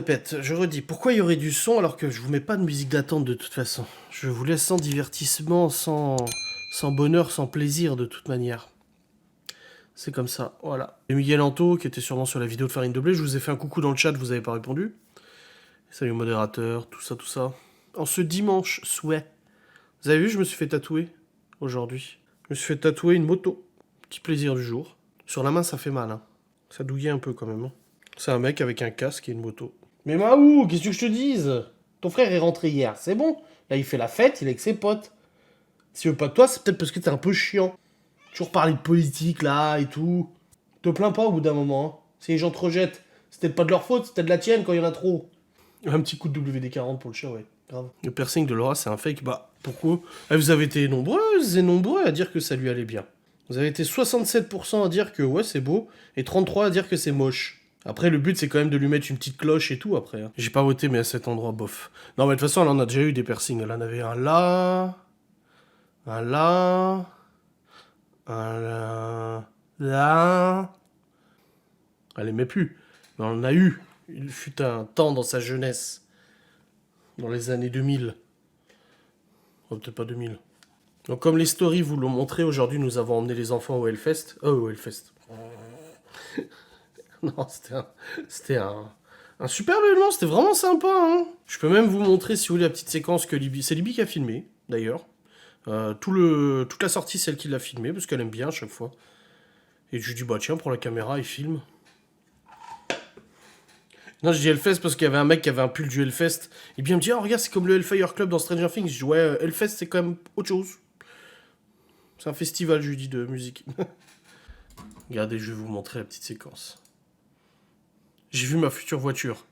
répète, je redis, pourquoi il y aurait du son alors que je vous mets pas de musique d'attente de toute façon? Je vous laisse sans divertissement, sans bonheur, sans plaisir de toute manière. C'est comme ça, voilà. Et Miguel Anto, qui était sûrement sur la vidéo de Farine de Blé, je vous ai fait un coucou dans le chat, vous avez pas répondu. Salut modérateur, tout ça, tout ça. En ce dimanche, souhait. Vous avez vu, je me suis fait tatouer aujourd'hui. Je me suis fait tatouer une moto. Petit plaisir du jour. Sur la main, ça fait mal, hein. Ça douillait un peu quand même, hein. C'est un mec avec un casque et une moto. Mais Mahou, qu'est-ce que je te dise? Ton frère est rentré hier, c'est bon. Là, il fait la fête, il est avec ses potes. S'il veut pas de toi, c'est peut-être parce que t'es un peu chiant. Toujours parler de politique, là, et tout. Te plains pas au bout d'un moment, hein. Si les gens te rejettent, c'est peut-être pas de leur faute, c'est peut-être de la tienne quand il y en a trop. Un petit coup de WD-40 pour le chat, ouais. Grave. Le piercing de Laura, c'est un fake. Bah, pourquoi? Vous avez été nombreuses et nombreux à dire que ça lui allait bien. Vous avez été 67% à dire que ouais, c'est beau, et 33% à dire que c'est moche. Après, le but, c'est quand même de lui mettre une petite cloche et tout, après, hein. J'ai pas voté, mais à cet endroit, bof. Non, mais de toute façon, elle en a déjà eu des piercings. Elle en avait un là... Un là... Un là... Là... Elle aimait plus. Mais on en a eu. Il fut un temps dans sa jeunesse. Dans les années 2000. Oh, peut-être pas 2000. Donc comme les stories vous l'ont montré, aujourd'hui nous avons emmené les enfants au Hellfest. Oh, au Hellfest. Non, c'était un superbe événement, c'était vraiment sympa, hein. Je peux même vous montrer, si vous voulez, la petite séquence que Libby... C'est Libby qui a filmé, d'ailleurs. Toute la sortie, c'est elle qui l'a filmé, parce qu'elle aime bien à chaque fois. Et je lui dis, bah tiens, prends la caméra et filme. Non, je dis Hellfest parce qu'il y avait un mec qui avait un pull du Hellfest. Et bien il me dit, oh regarde, c'est comme le Hellfire Club dans Stranger Things. Je dis, ouais, Hellfest, c'est quand même autre chose. C'est un festival, je lui dis, de musique. Regardez, je vais vous montrer la petite séquence. J'ai vu ma future voiture.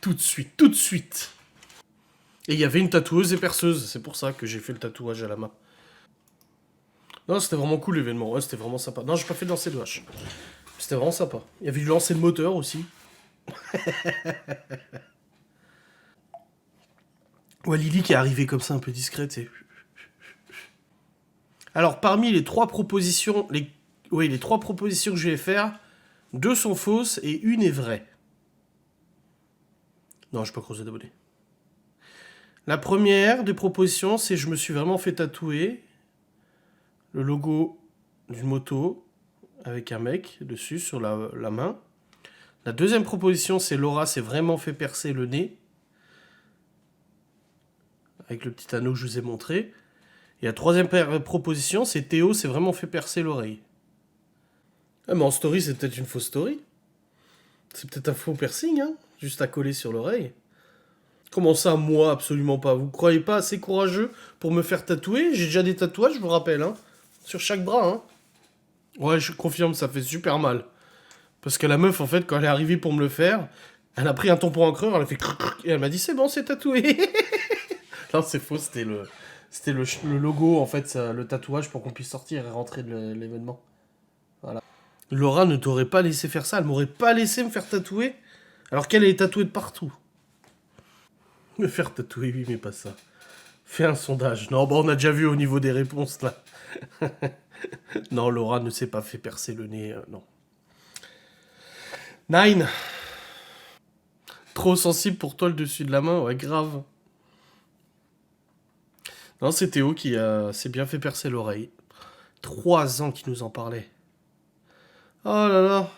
Tout de suite, tout de suite. Et il y avait une tatoueuse et perceuse. C'est pour ça que j'ai fait le tatouage à la main. Non, c'était vraiment cool l'événement. Ouais, c'était vraiment sympa. Non, j'ai pas fait de lancer de hache. C'était vraiment sympa. Il y avait du lancer de moteur aussi. Ouais, Lily qui est arrivée comme ça, un peu discrète, c'est... Alors, parmi les trois propositions... les trois propositions que je vais faire, 2 sont fausses et une est vraie. Non, je peux pas creuser d'abonnés. La première des propositions, c'est je me suis vraiment fait tatouer le logo d'une moto avec un mec dessus sur la main. La deuxième proposition, c'est Laura s'est vraiment fait percer le nez avec le petit anneau que je vous ai montré. Et la troisième proposition, c'est Théo s'est vraiment fait percer l'oreille. Ah, mais en story, c'est peut-être une fausse story. C'est peut-être un faux piercing, hein, juste à coller sur l'oreille. Comment ça, moi, absolument pas? Vous croyez pas assez courageux pour me faire tatouer? J'ai déjà des tatouages, je vous rappelle, hein. Sur chaque bras, hein. Ouais, je confirme, ça fait super mal. Parce que la meuf, en fait, quand elle est arrivée pour me le faire, elle a pris un tampon encreur, elle a fait et elle m'a dit c'est bon, c'est tatoué. Non, c'est faux, c'était le logo, en fait, le tatouage pour qu'on puisse sortir et rentrer de l'événement. Voilà. Laura ne t'aurait pas laissé faire ça, elle m'aurait pas laissé me faire tatouer, alors qu'elle est tatouée de partout. Me faire tatouer, oui, mais pas ça. Fais un sondage. Non, bon, on a déjà vu au niveau des réponses, là. Non, Laura ne s'est pas fait percer le nez, non. Nine. Trop sensible pour toi le dessus de la main, ouais, grave. Non, c'est Théo qui s'est bien fait percer l'oreille. 3 ans qu'il nous en parlait. Oh là là.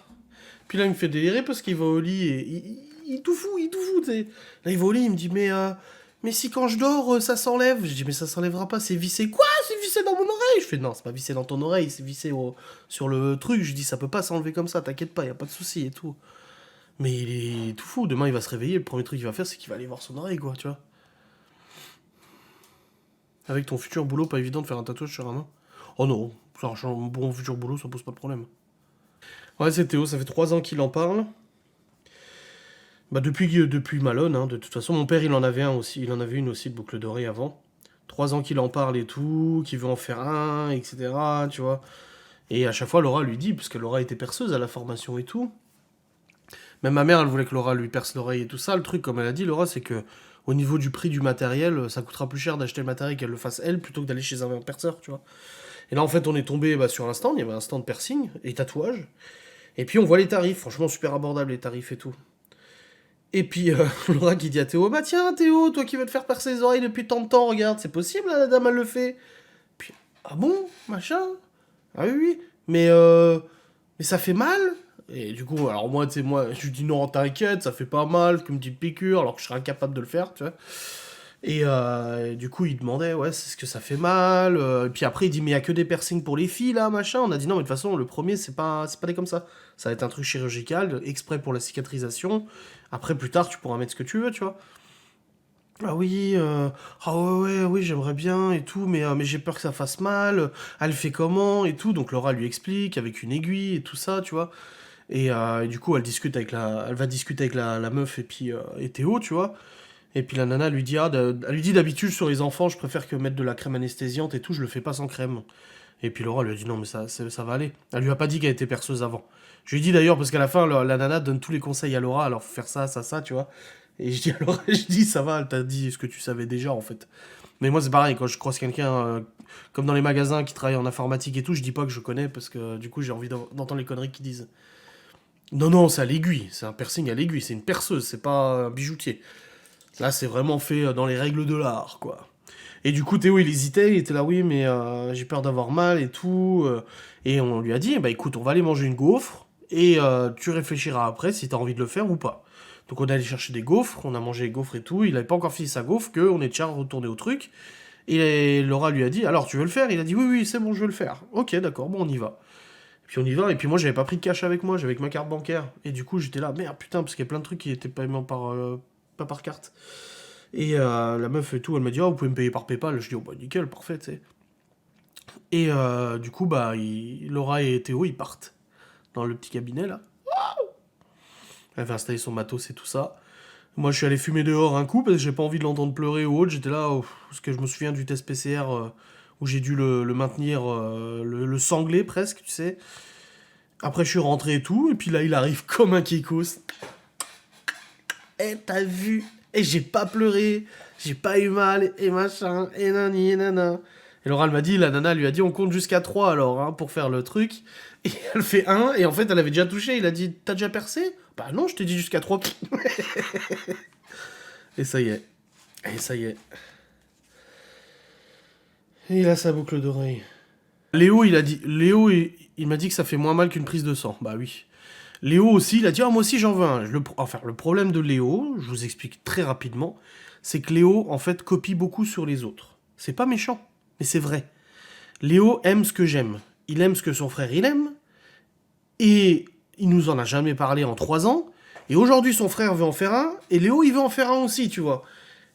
Puis là, il me fait délirer parce qu'il va au lit et il tout fout, t'sais. Là, il va au lit, il me dit, mais si quand je dors, ça s'enlève. Je dis, mais ça s'enlèvera pas, c'est vissé. Quoi? C'est vissé dans mon oreille? Je fais, non, c'est pas vissé dans ton oreille, c'est vissé sur le truc. Je dis, ça peut pas s'enlever comme ça, t'inquiète pas, y a pas de souci et tout. Mais il est tout fou, demain il va se réveiller, le premier truc qu'il va faire, c'est qu'il va aller voir son oreille, quoi, tu vois. Avec ton futur boulot, pas évident de faire un tatouage sur un main. Oh non, un bon futur boulot, ça pose pas de problème. Ouais, c'est Théo, ça fait 3 ans qu'il en parle. Bah depuis Malone, hein, de toute façon, mon père il en avait un aussi, il en avait une aussi de boucle dorée avant. 3 ans qu'il en parle et tout, qu'il veut en faire un, etc. Tu vois. Et à chaque fois, Laura lui dit, parce que Laura était perceuse à la formation et tout. Même ma mère, elle voulait que Laura lui perce l'oreille et tout ça. Le truc, comme elle a dit, Laura, c'est que au niveau du prix du matériel, ça coûtera plus cher d'acheter le matériel qu'elle le fasse elle, plutôt que d'aller chez un perceur, tu vois. Et là, en fait, on est tombé sur un stand, il y avait un stand piercing et tatouage. Et puis on voit les tarifs, franchement super abordable les tarifs et tout. Et puis Laura qui dit à Théo, bah tiens Théo, toi qui veux te faire percer les oreilles depuis tant de temps, regarde, c'est possible, là, la dame elle le fait. Puis, ah bon, machin. Ah oui, oui, mais ça fait mal. Et du coup, alors moi, tu sais, moi, je lui dis non, t'inquiète, ça fait pas mal, comme une petite piqûre, alors que je serais incapable de le faire, tu vois. Et du coup, il demandait, ouais, c'est ce que ça fait mal. Et puis après, il dit, mais il y a que des piercings pour les filles, là, machin. On a dit, non, mais de toute façon, le premier, c'est pas des comme ça. Ça va être un truc chirurgical, exprès pour la cicatrisation. Après, plus tard, tu pourras mettre ce que tu veux, tu vois. Ah oui, ah ouais, ouais, oui, j'aimerais bien et tout, mais j'ai peur que ça fasse mal. Elle fait comment et tout. Donc Laura lui explique avec une aiguille et tout ça, tu vois. Et du coup, elle va discuter avec la meuf et Théo, tu vois. Et puis la nana lui dit, elle lui dit d'habitude sur les enfants, je préfère que mettre de la crème anesthésiante et tout, je le fais pas sans crème. Et puis Laura lui a dit non, mais ça va aller. Elle lui a pas dit qu'elle était perceuse avant. Je lui ai dit d'ailleurs, parce qu'à la fin, la nana donne tous les conseils à Laura, alors faut faire ça, ça, ça, tu vois. Et je dis à Laura, je dis, ça va, elle t'a dit ce que tu savais déjà en fait. Mais moi c'est pareil, quand je croise quelqu'un, comme dans les magasins qui travaille en informatique et tout, je dis pas que je connais, parce que du coup j'ai envie d'entendre les conneries qu'ils disent. Non, non, c'est à l'aiguille, c'est un piercing à l'aiguille, c'est une perceuse, c'est pas un bijoutier. Là, c'est vraiment fait dans les règles de l'art, quoi. Et du coup, Théo, il hésitait, il était là, oui, mais j'ai peur d'avoir mal et tout. Et on lui a dit, bah écoute, on va aller manger une gaufre, et tu réfléchiras après si t'as envie de le faire ou pas. Donc on est allé chercher des gaufres, on a mangé les gaufres et tout, il avait pas encore fini sa gaufre, qu'on est déjà retourné au truc. Et Laura lui a dit, alors tu veux le faire? Il a dit, oui, oui, c'est bon, je veux le faire. Ok, d'accord, bon, on y va. Et puis on y va, et puis moi j'avais pas pris de cash avec moi, j'avais que ma carte bancaire. Et du coup j'étais là, merde, putain, parce qu'il y a plein de trucs qui étaient paiements pas par carte. Et la meuf et tout, elle m'a dit, oh, vous pouvez me payer par PayPal. Je dis, oh, bah nickel, parfait, tu sais. Et du coup, bah, Laura et Théo, ils partent dans le petit cabinet, là. Elle avait installé son matos et tout ça. Moi, je suis allé fumer dehors un coup, parce que j'ai pas envie de l'entendre pleurer ou autre. J'étais là, parce que je me souviens du test PCR où j'ai dû le maintenir, le sangler presque, tu sais. Après, je suis rentré et tout, et puis là, il arrive comme un kikos. Eh, t'as vu? Et j'ai pas pleuré, j'ai pas eu mal, et machin, et nani, et nana. Et Laura, elle m'a dit, la nana lui a dit, on compte jusqu'à 3 alors, hein, pour faire le truc. Et elle fait un et en fait, elle avait déjà touché. Il a dit, t'as déjà percé? Bah non, je t'ai dit jusqu'à 3. Et ça y est. Et ça y est. Et il a sa boucle d'oreille. Léo, il m'a dit que ça fait moins mal qu'une prise de sang. Bah oui. Léo aussi, il a dit, ah, moi aussi j'en veux un. Enfin, le problème de Léo, je vous explique très rapidement, c'est que Léo, en fait, copie beaucoup sur les autres. C'est pas méchant, mais c'est vrai. Léo aime ce que j'aime. Il aime ce que son frère il aime. Et il nous en a jamais parlé en 3 ans. Et aujourd'hui, son frère veut en faire un. Et Léo, il veut en faire un aussi, tu vois.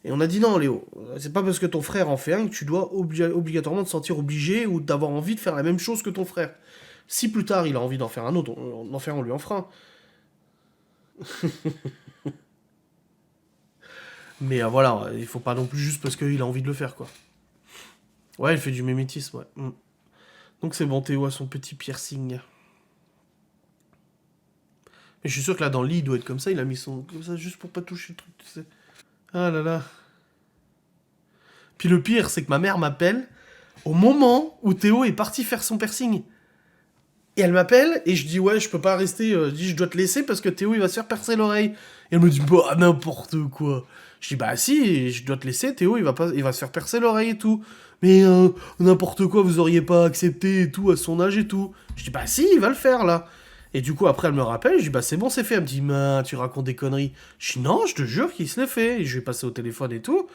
Et on a dit non, Léo. C'est pas parce que ton frère en fait un que tu dois obligatoirement te sentir obligé ou d'avoir envie de faire la même chose que ton frère. Si plus tard il a envie d'en faire un autre, on lui en fera un. Mais voilà, il faut pas non plus juste parce qu'il a envie de le faire, quoi. Ouais, il fait du mimétisme, ouais. Mm. Donc c'est bon, Théo a son petit piercing. Mais je suis sûr que là, dans le lit, il doit être comme ça. Il a mis son... comme ça, juste pour pas toucher le truc, tu sais. Ah là là. Puis le pire, c'est que ma mère m'appelle au moment où Théo est parti faire son piercing. Et elle m'appelle, et je dis, ouais, je peux pas rester. Je dis, je dois te laisser parce que Théo, il va se faire percer l'oreille. Et elle me dit, bah, n'importe quoi. Je dis, bah si, je dois te laisser, Théo, il va se faire percer l'oreille et tout. Mais n'importe quoi, vous auriez pas accepté et tout, à son âge et tout. Je dis, bah si, il va le faire, là. Et du coup, après, elle me rappelle, je dis, bah c'est bon, c'est fait. Elle me dit, mais tu racontes des conneries. Je dis, non, je te jure qu'il se l'est fait. Et je vais passer au téléphone et tout.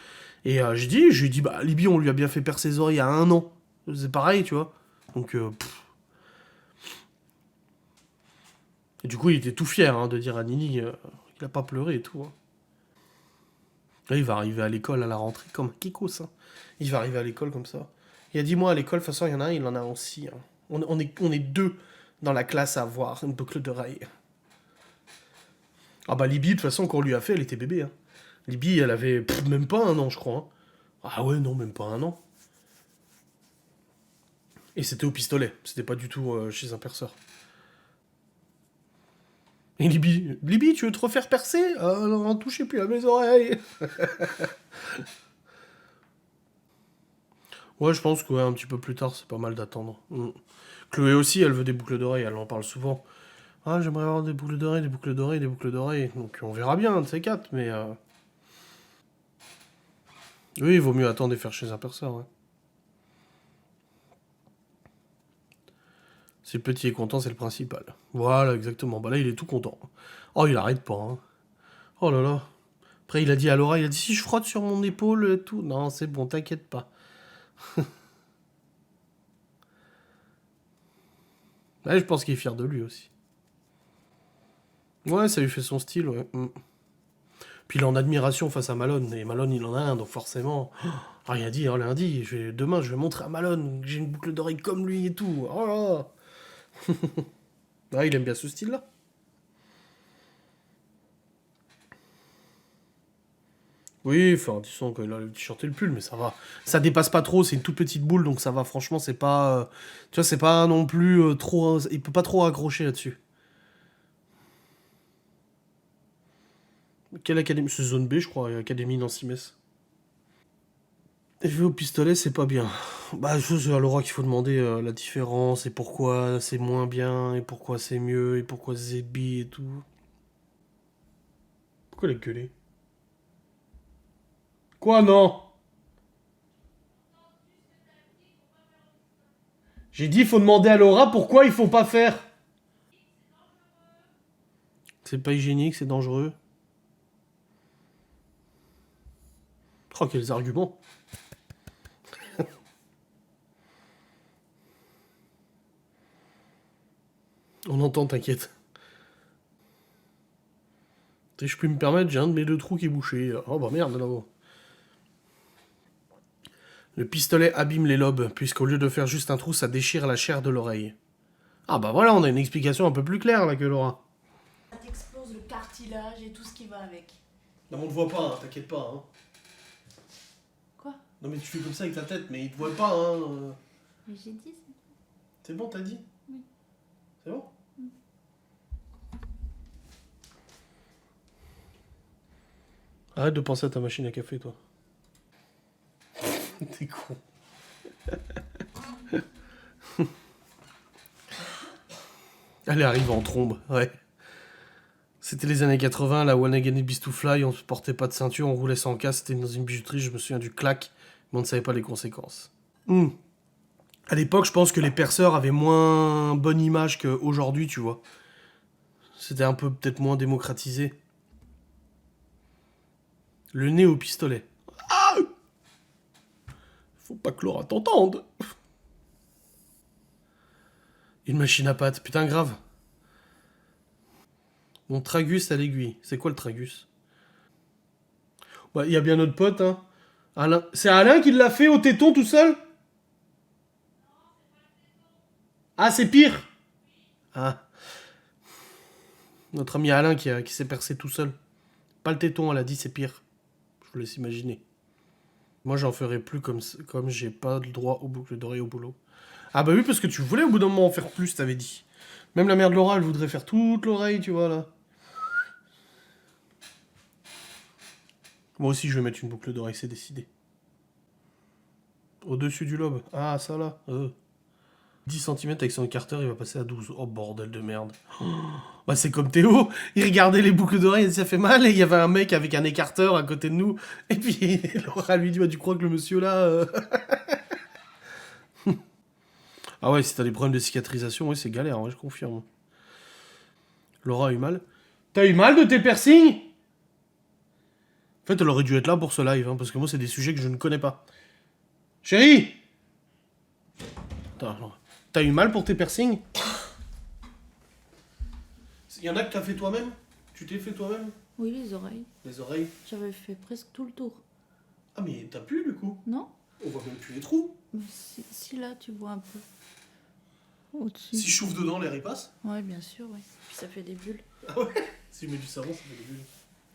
Et je lui dis, bah Libye, on lui a bien fait percer ses oreilles il y a 1 an. C'est pareil, tu vois. Donc, et du coup, il était tout fier de dire à Nini qu'il a pas pleuré et tout, hein. Là, il va arriver à l'école à la rentrée comme un kikos, hein. Il va arriver à l'école comme ça. Il a dit, moi, à l'école, de toute façon, il y en a un, il en a aussi, hein. On est deux dans la classe à avoir une boucle d'oreille. Ah bah, Libye, de toute façon, quand on lui a fait, elle était bébé, hein. Libye, elle avait même pas 1 an, je crois, hein. Ah ouais, non, même pas 1 an. Et c'était au pistolet, c'était pas du tout chez un perceur. Et Libye, tu veux te refaire percer? Non, touchez plus à mes oreilles. Ouais, je pense que un petit peu plus tard, c'est pas mal d'attendre. Mm. Chloé aussi, elle veut des boucles d'oreilles, elle en parle souvent. Ah, j'aimerais avoir des boucles d'oreilles, des boucles d'oreilles, des boucles d'oreilles. Donc on verra bien, un de ces quatre, mais... Oui, il vaut mieux attendre et faire chez un perceur, ouais. Si le petit est content, c'est le principal. Voilà, exactement. Bah là, il est tout content. Oh, il arrête pas, hein. Oh là là. Après, il a dit à Laura, il a dit, si je frotte sur mon épaule et tout. Non, c'est bon, t'inquiète pas. Ouais, je pense qu'il est fier de lui aussi. Ouais, ça lui fait son style, ouais. Mm. Puis il est en admiration face à Malone. Et Malone, il en a un, donc forcément... Rien dit, hein, lundi. Demain, je vais montrer à Malone que j'ai une boucle d'oreille comme lui et tout. Oh là là. Ouais, il aime bien ce style-là. Oui, enfin, disons qu'il a le t-shirt et le pull, mais ça va. Ça dépasse pas trop, c'est une toute petite boule, donc ça va. Franchement, c'est pas... tu vois, c'est pas non plus trop... Il peut pas trop accrocher là-dessus. Quelle académie? C'est zone B, je crois, académie Nancy-Metz. Et jouer au pistolet, c'est pas bien. Bah, c'est à Laura qu'il faut demander la différence, et pourquoi c'est moins bien, et pourquoi c'est mieux, et pourquoi c'est B et tout. Pourquoi elle a gueulé? Quoi, non? J'ai dit, il faut demander à Laura pourquoi il faut pas faire. C'est pas hygiénique, c'est dangereux. Oh, quels arguments. On entend, t'inquiète. Si je puis me permettre, j'ai un de mes deux trous qui est bouché. Oh bah merde, là-haut. Le pistolet abîme les lobes, puisqu'au lieu de faire juste un trou, ça déchire la chair de l'oreille. Ah bah voilà, on a une explication un peu plus claire là que Laura. Ça t'explose le cartilage et tout ce qui va avec. Non, on te voit pas, hein, t'inquiète pas. Hein. Quoi? Non mais tu fais comme ça avec ta tête, mais il te voit pas. Hein. Mais j'ai dit. C'est bon, t'as dit? Oui. C'est bon? Arrête de penser à ta machine à café, toi. T'es con. Elle arrive en trombe, ouais. C'était les années 80, la One Again Beast to Fly, on ne portait pas de ceinture, on roulait sans casque, c'était dans une bijouterie, je me souviens du clac, mais on ne savait pas les conséquences. À l'époque, je pense que les perceurs avaient moins bonne image qu'aujourd'hui, tu vois. C'était un peu peut-être moins démocratisé. Le nez au pistolet. Ah! Faut pas que Laura t'entende. Une machine à pâte, putain grave. Mon tragus à l'aiguille. C'est quoi le tragus? Bah, il y a bien notre pote, hein. Alain. C'est Alain qui l'a fait au téton tout seul? Ah, c'est pire. Ah. Notre ami Alain qui s'est percé tout seul. Pas le téton, elle a dit c'est pire. Je vous laisse imaginer. Moi, j'en ferai plus comme j'ai pas le droit aux boucles d'oreilles au boulot. Ah bah oui, parce que tu voulais au bout d'un moment en faire plus, t'avais dit. Même la mère de Laura, elle voudrait faire toute l'oreille, tu vois, là. Moi aussi, je vais mettre une boucle d'oreille, c'est décidé. Au-dessus du lobe. Ah, ça là. 10 centimètres avec son écarteur, il va passer à 12. Oh, bordel de merde. Oh, bah, c'est comme Théo. Il regardait les boucles d'oreilles et ça fait mal. Et il y avait un mec avec un écarteur à côté de nous. Et puis, Laura lui dit, bah, tu crois que le monsieur là... Ah ouais, si t'as des problèmes de cicatrisation, oui, c'est galère, ouais, je confirme. Laura a eu mal. T'as eu mal de tes piercings? En fait, elle aurait dû être là pour ce live, hein, parce que moi, c'est des sujets que je ne connais pas. Chérie! Attends, t'as eu mal pour tes piercings? Il y en a que t'as fait toi-même? Tu t'es fait toi-même? Oui, les oreilles. Les oreilles? J'avais fait presque tout le tour. Ah, mais t'as pu, du coup? Non? On voit même plus les trous. Mais si là, tu vois un peu. Au-dessus. Si je chauffe dedans, l'air y passe? Ouais, bien sûr, ouais. Puis ça fait des bulles. Ah ouais? Si je mets du savon, ça fait des bulles.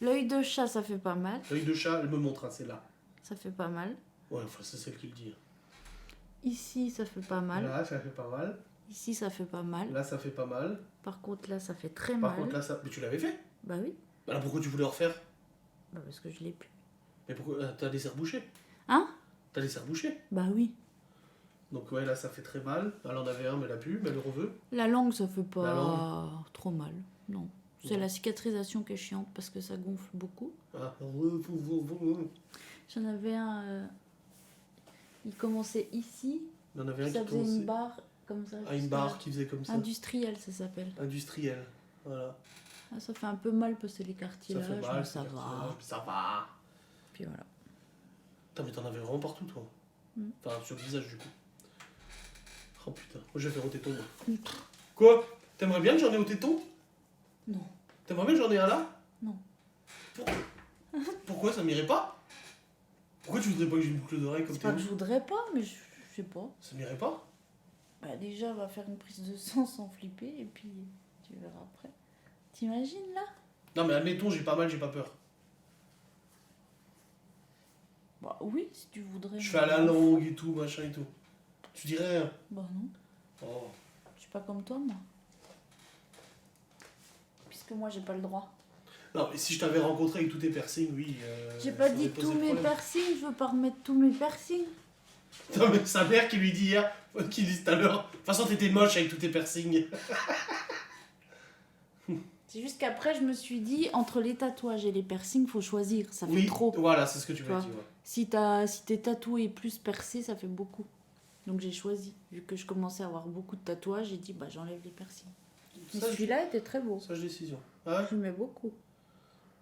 L'œil de chat, ça fait pas mal. L'œil de chat, elle me montre, hein, c'est là. Ça fait pas mal. Ouais, enfin, c'est celle qui le dit. Ici, ça fait pas mal. Là, ça fait pas mal. Ici, ça fait pas mal. Là, ça fait pas mal. Par contre, là, ça fait très Par mal. contre, là, ça... Mais tu l'avais fait? Bah oui. Bah là, pourquoi tu voulais refaire? Bah parce que je l'ai plus. Mais pourquoi... T'as les serres bouchées? Hein? T'as les serres bouchées? Bah oui. Donc ouais, là, ça fait très mal. Elle en avait un, mais elle a plus, mais elle le reveut. La langue, ça fait La pas trop mal. Non. C'est Non. la cicatrisation qui est chiante parce que ça gonfle beaucoup. Ah. J'en avais un. Il commençait ici. Il y en avait un Ça qui faisait une commençait... barre comme ça. Ah, une juste barre là. qui faisait comme ça. Industriel, ça s'appelle. Industriel. Voilà. Ah, ça fait un peu mal parce que les Ça cartilages, fait mal, mais ça c'est va. cartilage, mais ça va. Puis voilà. Putain, mais t'en avais vraiment partout, toi. Enfin, sur le visage, du coup. Oh putain, moi je vais faire au téton, moi. Quoi? T'aimerais bien que j'en ai au téton? Non. T'aimerais bien que j'en ai un là? Non. Pourquoi ça m'irait pas? Pourquoi tu voudrais pas que j'ai une boucle d'oreille comme C'est pas t'es que je voudrais pas, mais je sais pas. Ça m'irait pas? Bah déjà, on va faire une prise de sang sans flipper et puis tu verras après. T'imagines là? Non mais admettons, j'ai pas mal, j'ai pas peur. Bah oui, si tu voudrais. Je fais à la langue et tout, machin et tout. Tu dirais rien? Bah non, Oh. je suis pas comme toi moi. Puisque moi j'ai pas le droit. Non mais si je t'avais rencontré avec tous tes piercings, oui. J'ai ça pas aurait dit posé tous mes problème. piercings, je veux pas remettre tous mes piercings. Non mais sa mère qui lui dit hier, qui dit tout à l'heure, de toute façon t'étais moche avec tous tes piercings. C'est juste qu'après je me suis dit, entre les tatouages et les piercings, faut choisir, ça fait Oui, trop. voilà, c'est ce que tu Tu m'as vois. dit. Ouais. Si t'es tatoué plus percé, ça fait beaucoup. Donc j'ai choisi. Vu que je commençais à avoir beaucoup de tatouages, j'ai dit bah j'enlève les piercings. Mais Sage- celui-là était très beau. Sage décision. Ah ouais. J'aimais beaucoup.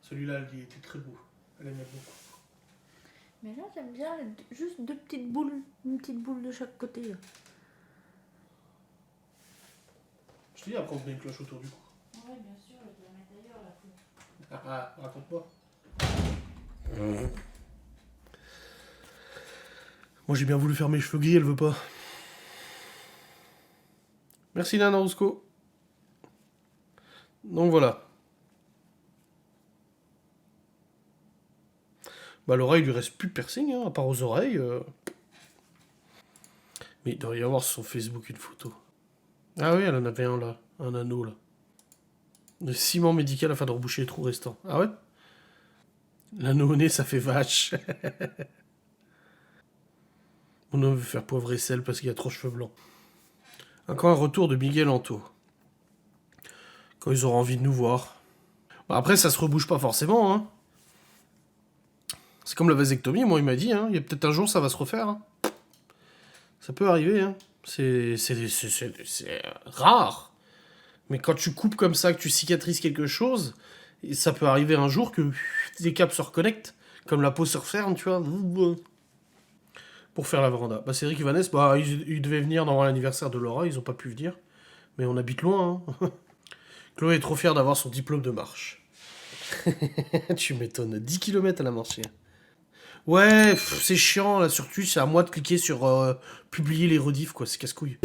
Celui-là, il était très beau. Elle aimait beaucoup. Mais là j'aime bien juste deux petites boules. Une petite boule de chaque côté. Là. Je te dis, après on met une cloche autour du cou. Ouais bien sûr, je vais la mettre ailleurs la cloche. Ah, raconte-moi. Moi j'ai bien voulu faire mes cheveux gris, elle veut pas. Merci Nana Roscoe. Donc voilà. Bah l'oreille, il lui reste plus de piercing, hein, à part aux oreilles. Mais il doit y avoir sur son Facebook une photo. Ah oui, elle en avait un là, un anneau là. De ciment médical afin de reboucher les trous restants. Ah ouais? L'anneau au nez, ça fait vache. Mon homme veut faire poivre et sel parce qu'il a trop de cheveux blancs. Encore un retour de Miguel Anto. Quand ils auront envie de nous voir. Bah après, ça se rebouche pas forcément, hein. C'est comme la vasectomie, moi il m'a dit, hein. Il y a peut-être un jour ça va se refaire. Hein. Ça peut arriver, hein. C'est rare. Mais quand tu coupes comme ça, que tu cicatrises quelque chose, ça peut arriver un jour que les câbles se reconnectent, comme la peau se referme, tu vois. Pour faire la véranda. Bah Cédric et Vanessa, bah, ils devaient venir dans l'anniversaire de Laura, ils ont pas pu venir. Mais on habite loin, hein. Chloé est trop fière d'avoir son diplôme de marche. Tu m'étonnes, 10 km à la marcher. Ouais, c'est chiant, là, sur Twitch, c'est à moi de cliquer sur publier les rediffs, quoi, c'est casse-couille.